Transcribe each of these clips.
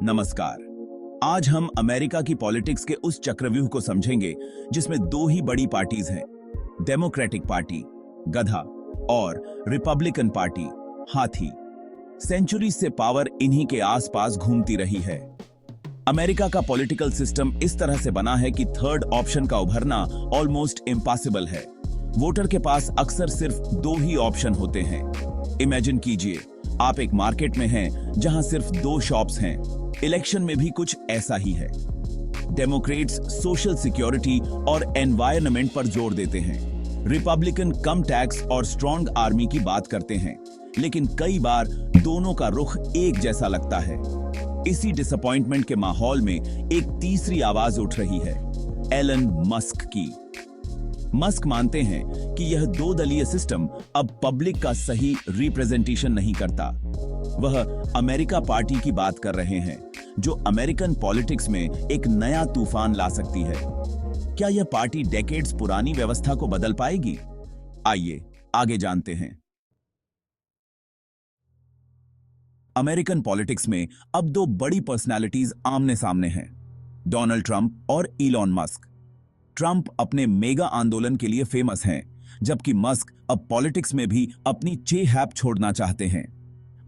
नमस्कार। आज हम अमेरिका की पॉलिटिक्स के उस चक्रव्यूह को समझेंगे जिसमें दो ही बड़ी पार्टीज हैं, डेमोक्रेटिक पार्टी गधा और रिपब्लिकन पार्टी हाथी। सेंचुरी से पावर इन्हीं के आसपास घूमती रही है। अमेरिका का पॉलिटिकल सिस्टम इस तरह से बना है कि थर्ड ऑप्शन का उभरना ऑलमोस्ट इम्पॉसिबल है। वोटर के पास अक्सर सिर्फ दो ही ऑप्शन होते हैं। इमेजिन कीजिए, आप एक मार्केट में हैं जहां सिर्फ दो शॉप्स हैं। इलेक्शन में भी कुछ ऐसा ही है। डेमोक्रेट्स सोशल सिक्योरिटी और एनवायरनमेंट पर जोर देते हैं। रिपब्लिकन कम टैक्स और स्ट्रॉन्ग आर्मी की बात करते हैं, लेकिन कई बार दोनों का रुख एक जैसा लगता है। इसी डिसअपॉइंटमेंट के माहौल में एक तीसरी आवाज उठ रही है, एलन मस्क की। मस्क मानते हैं कि यह दो दलीय सिस्टम अब पब्लिक का सही रिप्रेजेंटेशन नहीं करता। वह अमेरिका पार्टी की बात कर रहे हैं, जो अमेरिकन पॉलिटिक्स में एक नया तूफान ला सकती है। क्या यह पार्टी डेकेड्स पुरानी व्यवस्था को बदल पाएगी? आइए आगे जानते हैं। अमेरिकन पॉलिटिक्स में अब दो बड़ी पर्सनालिटीज आमने सामने हैं, डोनाल्ड ट्रंप और इलॉन मस्क। ट्रंप अपने मेगा आंदोलन के लिए फेमस हैं, जबकि मस्क अब पॉलिटिक्स में भी अपनी चेहरा छोड़ना चाहते हैं।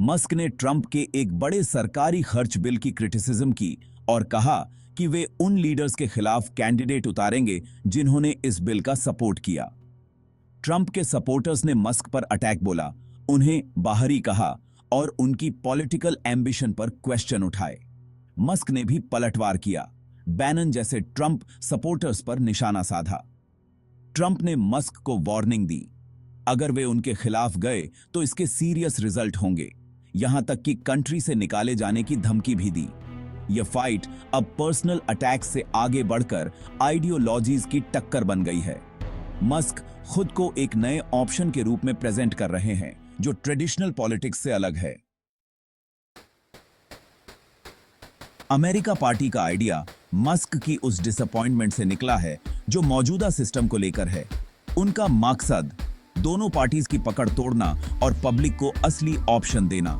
मस्क ने ट्रंप के एक बड़े सरकारी खर्च बिल की क्रिटिसिज्म की और कहा कि वे उन लीडर्स के खिलाफ कैंडिडेट उतारेंगे जिन्होंने इस बिल का सपोर्ट किया। ट्रंप के सपोर्टर्स ने मस्क पर अटैक बोला, उन्हें बाहरी कहा और उनकी पॉलिटिकल एम्बिशन पर क्वेश्चन उठाए। मस्क ने भी पलटवार किया, बैनन जैसे ट्रंप सपोर्टर्स पर निशाना साधा। ट्रंप ने मस्क को वार्निंग दी, अगर वे उनके खिलाफ गए तो इसके सीरियस रिजल्ट होंगे। यहां तक कि कंट्री से निकाले जाने की धमकी भी दी। यह फाइट अब पर्सनल अटैक्स से आगे बढ़कर आइडियोलॉजीज की टक्कर बन गई है। मस्क खुद को एक नए ऑप्शन के रूप में प्रेजेंट कर रहे हैं, जो ट्रेडिशनल पॉलिटिक्स से अलग है। अमेरिका पार्टी का आइडिया मस्क की उस डिसअपॉइंटमेंट से निकला है जो मौजूदा सिस्टम को लेकर है। उनका मकसद दोनों पार्टीज की पकड़ तोड़ना और पब्लिक को असली ऑप्शन देना।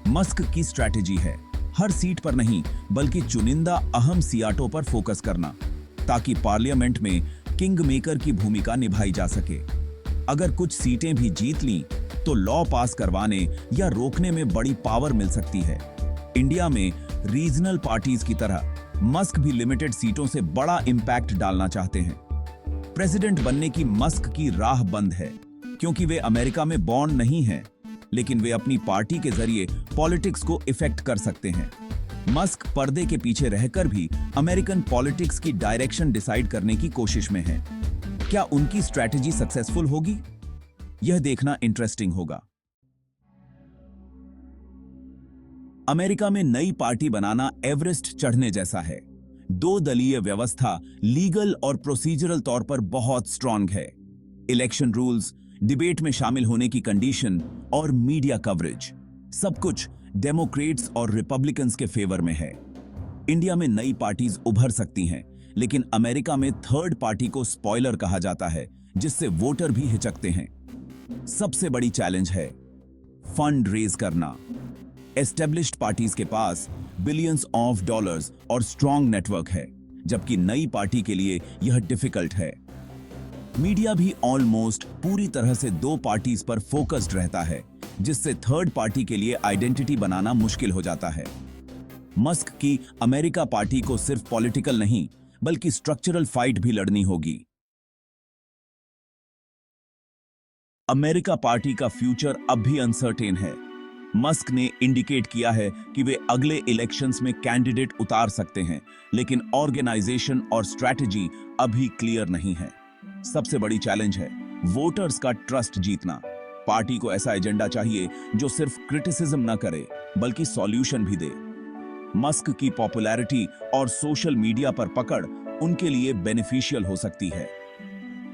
मस्क की स्ट्रैटेजी है हर सीट पर नहीं, बल्कि चुनिंदा अहम सियाटों पर फोकस करना, ताकि पार्लियामेंट में किंग मेकर की भूमिका निभाई जा सके। अगर कुछ सीटें भी जीत लीं, तो लॉ पास करवाने या रोकने में बड़ी पावर मिल सकती है। इंडिया में रीजनल पार्टीज की तरह मस्क भी लिमिटेड सीटों से बड़ा इंपैक्ट डालना चाहते हैं। प्रेसिडेंट बनने की मस्क की राह बंद है, क्योंकि वे अमेरिका में बॉर्न नहीं हैं, लेकिन वे अपनी पार्टी के जरिए पॉलिटिक्स को इफेक्ट कर सकते हैं। मस्क पर्दे के पीछे रहकर भी अमेरिकन पॉलिटिक्स की डायरेक्शन डिसाइड करने की कोशिश में हैं। क्या उनकी स्ट्रैटेजी सक्सेसफुल होगी? यह देखना इंटरेस्टिंग होगा। अमेरिका में नई पार्टी बनाना एवरेस्ट चढ़ने जैसा है। दो दलीय व्यवस्था लीगल और प्रोसीजरल तौर पर बहुत स्ट्रांग है। इलेक्शन रूल्स, डिबेट में शामिल होने की कंडीशन और मीडिया कवरेज, सब कुछ डेमोक्रेट्स और रिपब्लिकन्स के फेवर में है। इंडिया में नई पार्टीज उभर सकती हैं, लेकिन अमेरिका में थर्ड पार्टी को स्पॉइलर कहा जाता है, जिससे वोटर भी हिचकते हैं। सबसे बड़ी चैलेंज है फंड रेज करना। एस्टेब्लिश्ड पार्टीज के पास बिलियंस ऑफ डॉलर्स और स्ट्रॉन्ग नेटवर्क है, जबकि नई पार्टी के लिए यह डिफिकल्ट है। मीडिया भी ऑलमोस्ट पूरी तरह से दो पार्टीज पर फोकस्ड रहता है, जिससे थर्ड पार्टी के लिए आइडेंटिटी बनाना मुश्किल हो जाता है। मस्क की अमेरिका पार्टी को सिर्फ पॉलिटिकल नहीं, बल्कि स्ट्रक्चरल फाइट भी लड़नी होगी। अमेरिका पार्टी का फ्यूचर अब भी अनसर्टेन है। मस्क ने इंडिकेट किया है कि वे अगले इलेक्शंस में कैंडिडेट उतार सकते हैं, लेकिन ऑर्गेनाइजेशन और स्ट्रैटेजी अभी क्लियर नहीं है। सबसे बड़ी चैलेंज है वोटर्स का ट्रस्ट जीतना। पार्टी को ऐसा एजेंडा चाहिए जो सिर्फ क्रिटिसिज्म न करे, बल्कि सॉल्यूशन भी दे। मस्क की पॉपुलैरिटी और सोशल मीडिया पर पकड़ उनके लिए बेनिफिशियल हो सकती है।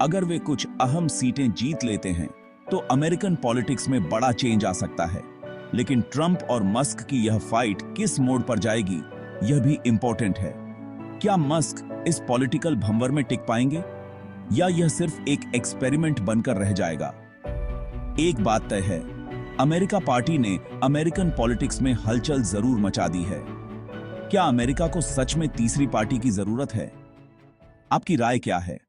अगर वे कुछ अहम सीटें जीत लेते हैं, तो अमेरिकन पॉलिटिक्स में बड़ा चेंज आ सकता है। लेकिन ट्रंप और मस्क की यह फाइट किस मोड़ पर जाएगी, यह भी इंपॉर्टेंट है। क्या मस्क इस पॉलिटिकल भंवर में टिक पाएंगे, या यह सिर्फ एक एक्सपेरिमेंट बनकर रह जाएगा? एक बात तय है, अमेरिका पार्टी ने अमेरिकन पॉलिटिक्स में हलचल जरूर मचा दी है। क्या अमेरिका को सच में तीसरी पार्टी की जरूरत है? आपकी राय क्या है?